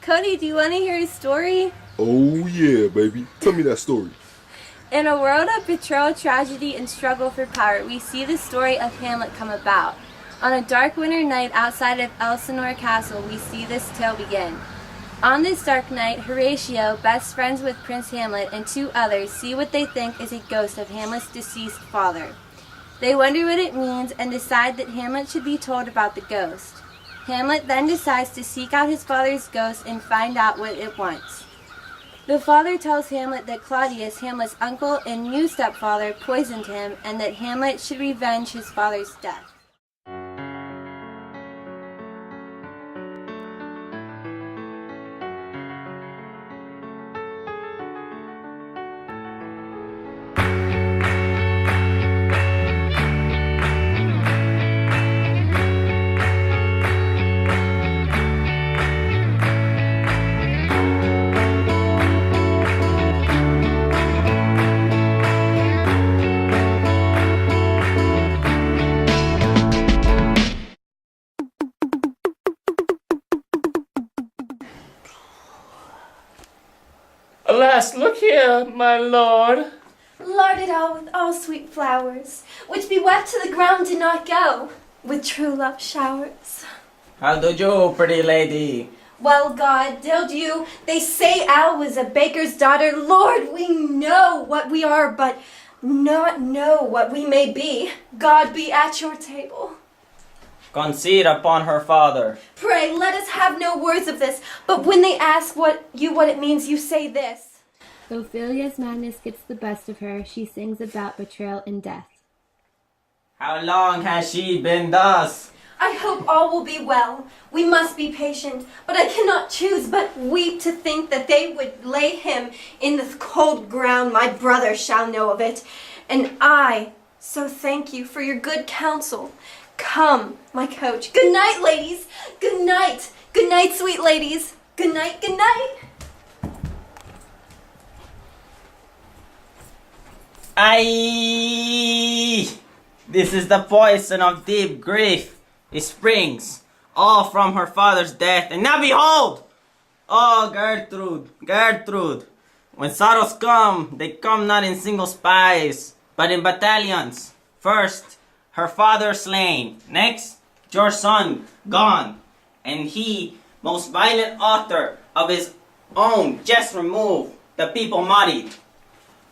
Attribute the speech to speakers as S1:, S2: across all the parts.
S1: Cody, do you want to hear a story?
S2: Oh yeah, baby. Tell me that story.
S1: In a world of betrayal, tragedy, and struggle for power, we see the story of Hamlet come about. On a dark winter night outside of Elsinore Castle, we see this tale begin. On this dark night, Horatio, best friends with Prince Hamlet, and two others see what they think is a ghost of Hamlet's deceased father. They wonder what it means and decide that Hamlet should be told about the ghost. Hamlet then decides to seek out his father's ghost and find out what it wants. The father tells Hamlet that Claudius, Hamlet's uncle and new stepfather, poisoned him and that Hamlet should revenge his father's death.
S3: Alas, look here, my lord.
S4: Larded all with all sweet flowers, which be wept to the ground did not go, with true love showers.
S5: How do you, pretty lady?
S4: Well, God, dilled you, they say Al was a baker's daughter. Lord, we know what we are, but not know what we may be. God be at your table.
S5: Concede upon her father.
S4: Pray, let us have no words of this, but when they ask what it means, you say this.
S1: Ophelia's madness gets the best of her. She sings about betrayal and death.
S5: How long has she been thus?
S4: I hope all will be well. We must be patient, but I cannot choose but weep to think that they would lay him in this cold ground. My brother shall know of it, and I so thank you for your good counsel. Come, my coach. Good night, ladies. Good night. Good night, sweet ladies. Good night, good night.
S5: Aye! This is the poison of deep grief. It springs all from her father's death. And now behold! Oh, Gertrude, Gertrude. When sorrows come, they come not in single spies, but in battalions. First, her father slain. Next, your son gone. And he, most violent author of his own jest removed, the people muddied.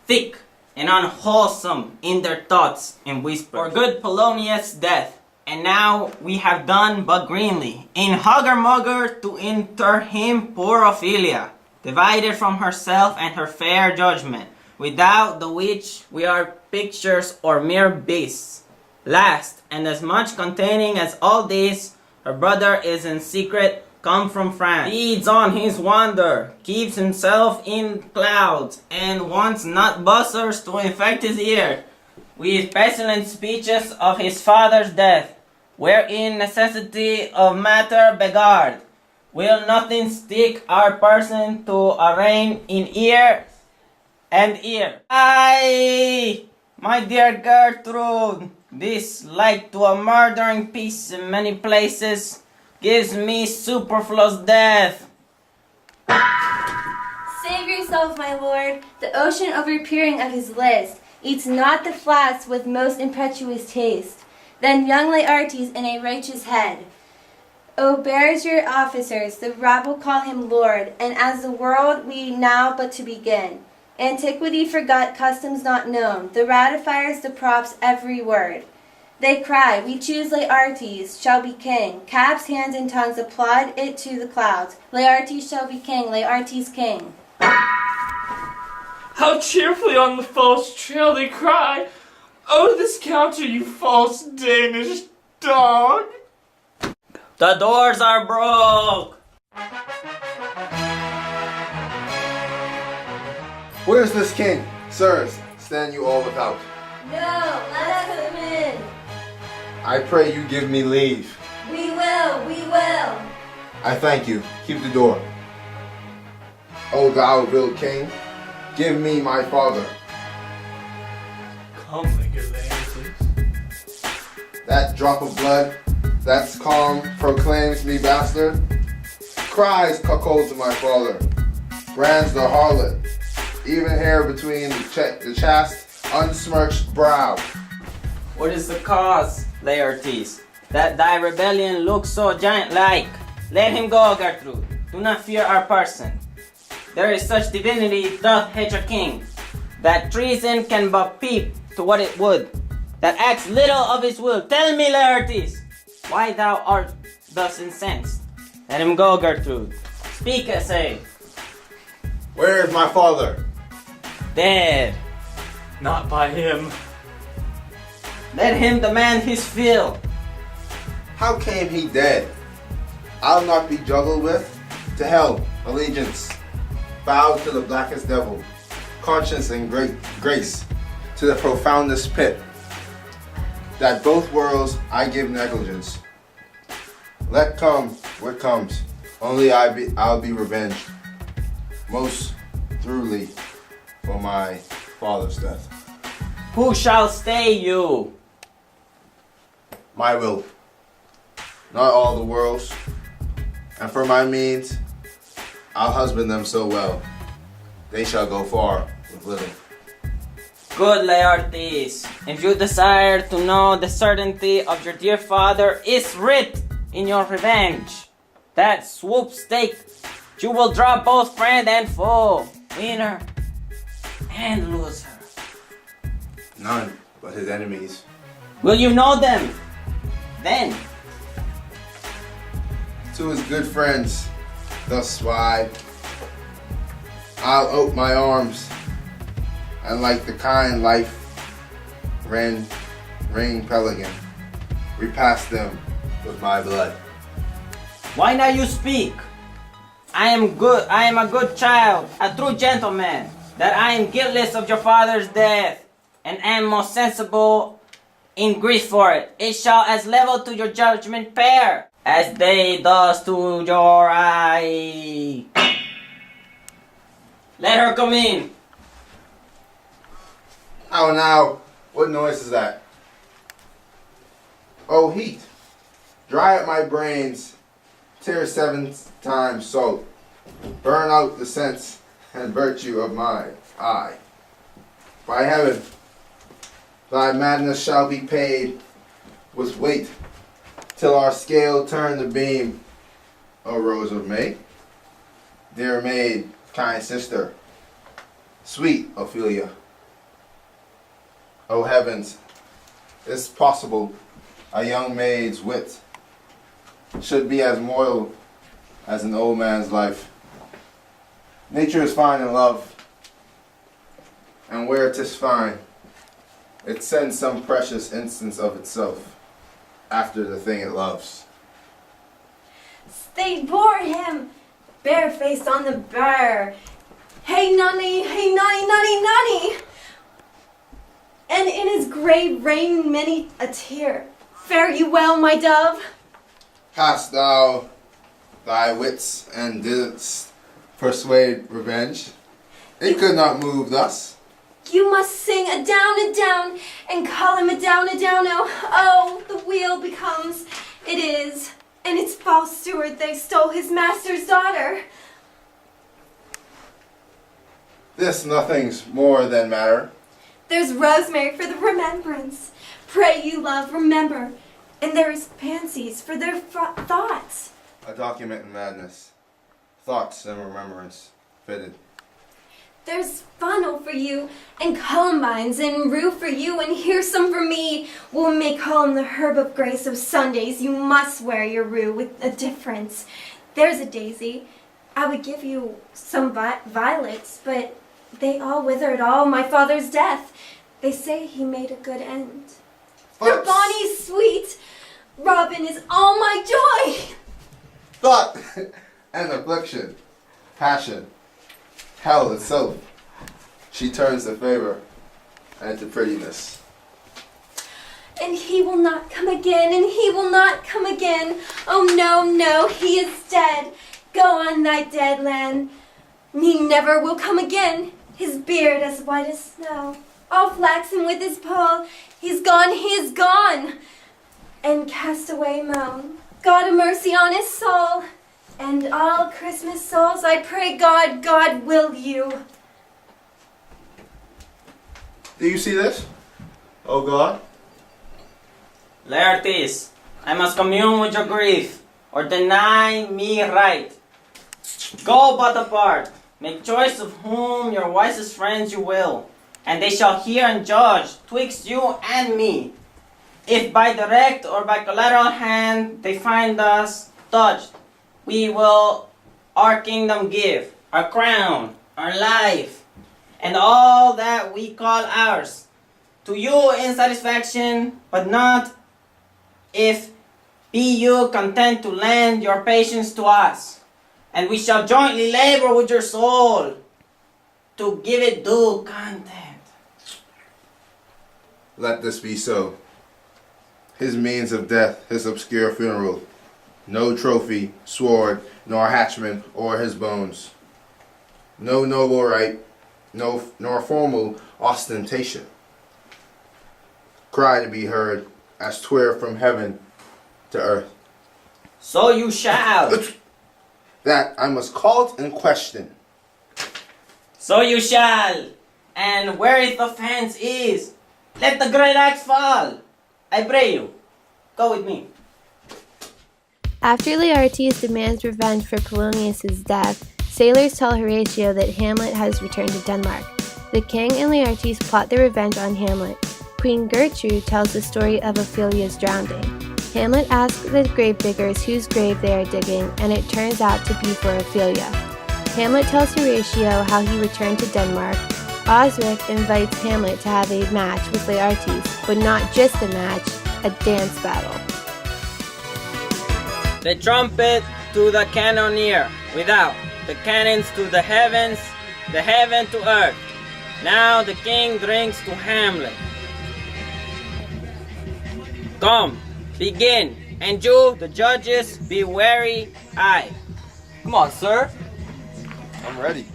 S5: Thick and unwholesome in their thoughts and whispers. For good Polonius' death, and now we have done but greenly, in hugger-mugger to inter him poor Ophelia, divided from herself and her fair judgment, without the which we are pictures or mere beasts. Last, and as much containing as all this, her brother is in secret come from France, feeds on his wonder, keeps himself in clouds, and wants not buzzers to infect his ear with pestilent speeches of his father's death, wherein necessity of matter beguard, will nothing stick our person to arraign in ear and ear. Aye, my dear Gertrude, this, like to a murdering peace in many places, gives me superfluous death.
S1: Save yourself, my lord. The ocean overpeering of his list eats not the flats with most impetuous taste. Then young Laertes in a righteous head obears your officers, the rabble call him lord, and as the world we now but to begin. Antiquity forgot customs not known, the ratifiers the props every word. They cry, we choose Laertes, shall be king. Caps, hands, and tongues applaud it to the clouds. Laertes shall be king, Laertes king.
S3: How cheerfully on the false trail they cry, "Oh, this counter, you false Danish dog!"
S5: The doors are broke.
S6: Where's this king? Sirs, stand you all without.
S1: No, let us come in.
S6: I pray you give me leave.
S1: We will, we will.
S6: I thank you. Keep the door. O thou vil king, give me my father.
S3: Come, my good Laertes.
S6: That drop of blood, that's calm, proclaims me bastard. cries cuckolds of my father, brands the harlot, even hair between the chaste, unsmirched brow.
S5: What is the cause, Laertes, that thy rebellion looks so giant-like? Let him go, Gertrude. Do not fear our person. There is such divinity doth hate a king, that treason can but peep to what it would, that acts little of his will. Tell me, Laertes, why thou art thus incensed? Let him go, Gertrude. Speak, I say.
S6: Where is my father?
S5: Dead.
S3: Not by him.
S5: Let him demand his fill.
S6: How came he dead? I'll not be juggled with. To hell, allegiance. Bow to the blackest devil. Conscience and grace to the profoundest pit. That both worlds I give negligence. Let come what comes. Only I'll be revenged. Most throughly for my father's death.
S5: Who shall stay you?
S6: My will. Not all the world's. And for my means, I'll husband them so well. They shall go far with little.
S5: Good Laertes, if you desire to know the certainty of your dear father is writ in your revenge. That swoop-stake you will draw both friend and foe, winner and loser.
S6: None but his enemies.
S5: Will you know them then?
S6: To his good friends, thus why I'll ope my arms, and like the kind life ring pelican, repass them with my blood.
S5: Why now you speak? I am a good child, a true gentleman, that I am guiltless of your father's death, and am most sensible in grief for it. It shall as level to your judgment pair, as they does to your eye. Let her come in.
S6: Oh, now, what noise is that? Oh, heat, dry up my brains, tear 7 times salt, burn out the sense and virtue of my eye. By heaven, thy madness shall be paid with weight, till our scale turn the beam, O Rose of May. Dear maid, kind sister, sweet Ophelia. O heavens, is possible a young maid's wit should be as mortal as an old man's life. Nature is fine in love, and where 'tis fine, it sends some precious instance of itself after the thing it loves.
S4: They bore him barefaced on the bier. Hey nunny, nunny, nunny. And in his grave rained many a tear. Fare you well, my dove.
S6: Hast thou thy wits and didst persuade revenge? It could not move thus.
S4: You must sing a down, and call him a down, oh. The wheel becomes, it is, and its false steward, they stole his master's daughter.
S6: This nothing's more than matter.
S4: There's rosemary for the remembrance. Pray you, love, remember. And there is pansies for their thoughts.
S6: A document in madness. Thoughts and remembrance fitted.
S4: There's funnel for you, and columbines, and rue for you, and here's some for me. We'll make home the herb of grace of Sundays. You must wear your rue with a difference. There's a daisy. I would give you some violets, but they all withered all my father's death. They say he made a good end. For Bonnie's sweet, Robin is all my joy.
S6: Thought and affliction, passion, hell itself. She turns to favor and to prettiness.
S4: And he will not come again, and he will not come again. Oh no, no, he is dead. Go on thy dead land. He never will come again. His beard as white as snow, all flaxen with his pole. He's gone, he is gone. And cast away moan, God have mercy on his soul. And all Christmas souls, I pray God will you.
S6: Do you see this? Oh God?
S5: Laertes, I must commune with your grief, or deny me right. Go but apart, make choice of whom your wisest friends you will, and they shall hear and judge twixt you and me. If by direct or by collateral hand they find us touched, we will our kingdom give, our crown, our life, and all that we call ours, to you in satisfaction, but not if be you content to lend your patience to us, and we shall jointly labor with your soul to give it due content.
S6: Let this be so. His means of death, his obscure funeral, no trophy, sword, nor hatchment o'er his bones, no noble right, nor formal ostentation. Cry to be heard, as 'twere from heaven to earth.
S5: So you shall.
S6: That I must call it in question.
S5: So you shall. And where its offense is, let the great axe fall. I pray you, go with me.
S1: After Laertes demands revenge for Polonius's death, sailors tell Horatio that Hamlet has returned to Denmark. The king and Laertes plot their revenge on Hamlet. Queen Gertrude tells the story of Ophelia's drowning. Hamlet asks the gravediggers whose grave they are digging, and it turns out to be for Ophelia. Hamlet tells Horatio how he returned to Denmark. Osric invites Hamlet to have a match with Laertes, but not just a match, a dance battle.
S5: The trumpet to the cannoneer without, the cannons to the heavens, the heaven to earth. Now the king drinks to Hamlet. Come, begin, and you, the judges, be wary. Aye.
S7: Come on, sir.
S2: I'm ready.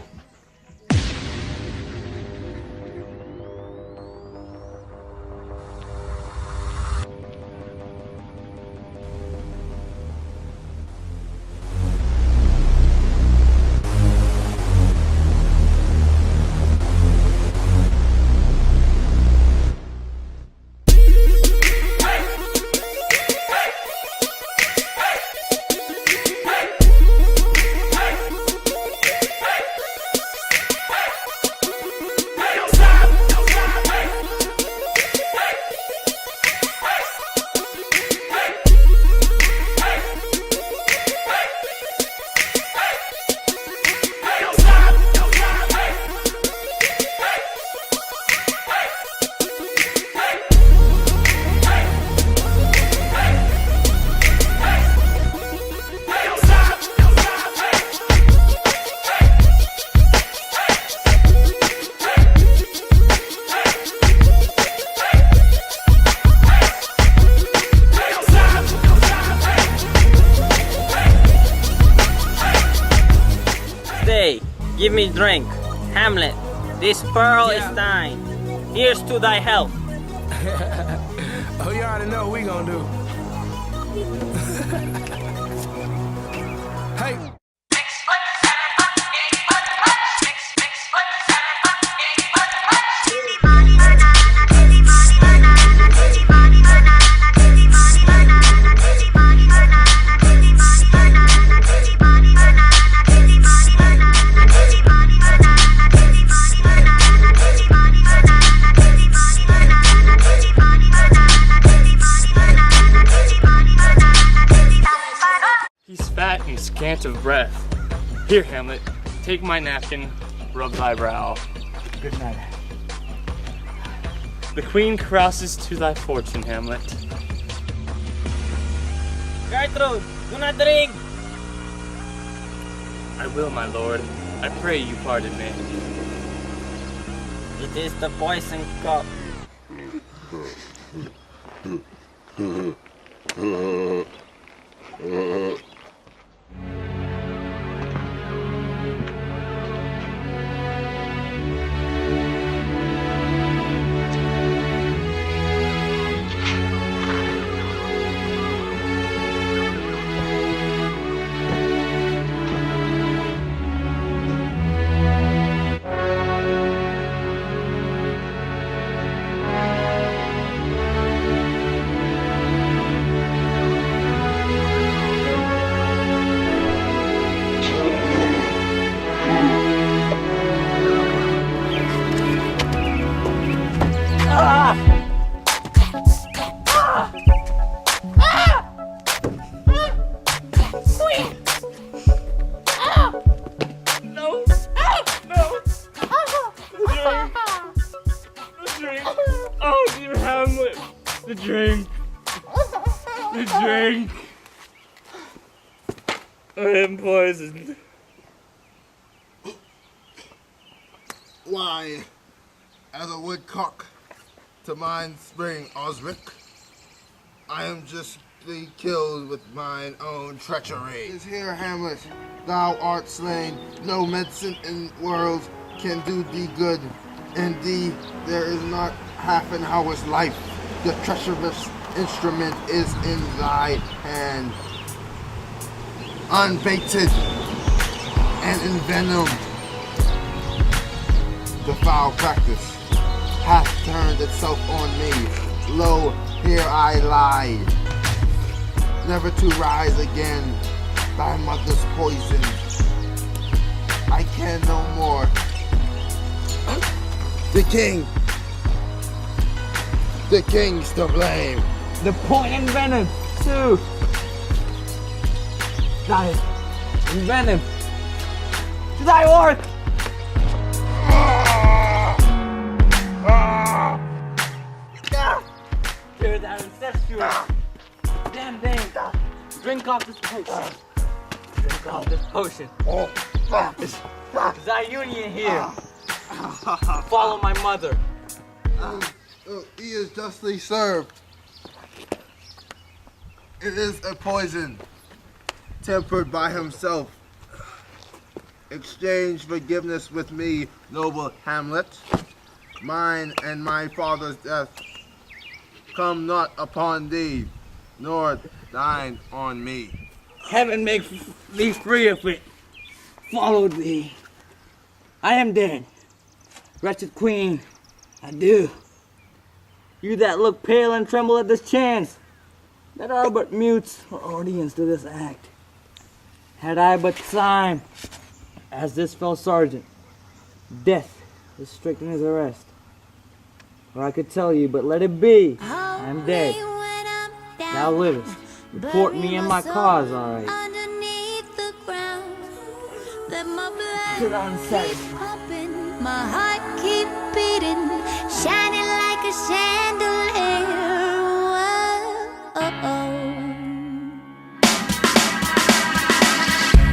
S5: Give me drink. Hamlet, this pearl is thine. Here's to thy health.
S8: Oh, you already know what we gonna do. Hey.
S3: He's fat and scant of breath. Here, Hamlet, take my napkin, rub thy brow.
S7: Good night.
S3: The queen carouses to thy fortune, Hamlet.
S5: Gertrude, do not drink.
S3: I will, my lord. I pray you pardon me.
S5: It is the poison cup.
S6: Why, as a woodcock to mine spring Osric, I am justly killed with mine own treachery. Is here, Hamlet, thou art slain. No medicine in world can do thee good. In thee there is not half an hour's life. The treacherous instrument is in thy hand. Unbaited and envenomed, the foul practice hath turned itself on me. Lo, here I lie, never to rise again. Thy mother's poison, I can no more. The king's to blame.
S7: The point and venom, too. Thy venom. To thy work. Hear that incestuous. Damn thing. Drink off this potion. Drink off this potion. Thy union here. Follow my mother.
S6: He is justly served. It is a poison, tempered by himself. Exchange forgiveness with me, noble Hamlet. Mine and my father's death come not upon thee, nor thine on me.
S7: Heaven make thee free of it. Follow thee. I am dead. Wretched queen, adieu. You that look pale and tremble at this chance, that are but mutes or audience to this act. Had I but time, as this fell sergeant, death is strict in his arrest. Or I could tell you, but let it be. I am dead. Thou livest. Report me in my cause, alright. Sit on set.
S9: My heart keep beating, shining like a chandelier.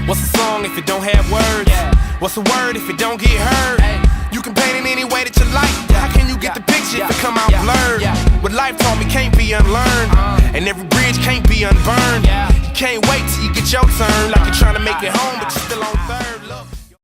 S8: What's a song if it don't have words? What's a word if it don't get heard? You can paint it any way that you like. How can you get the picture if it come out blurred? What life taught me can't be unlearned, and every bridge can't be unburned. You can't wait till you get your turn, like you're trying to make it home, but you're still on third. Look.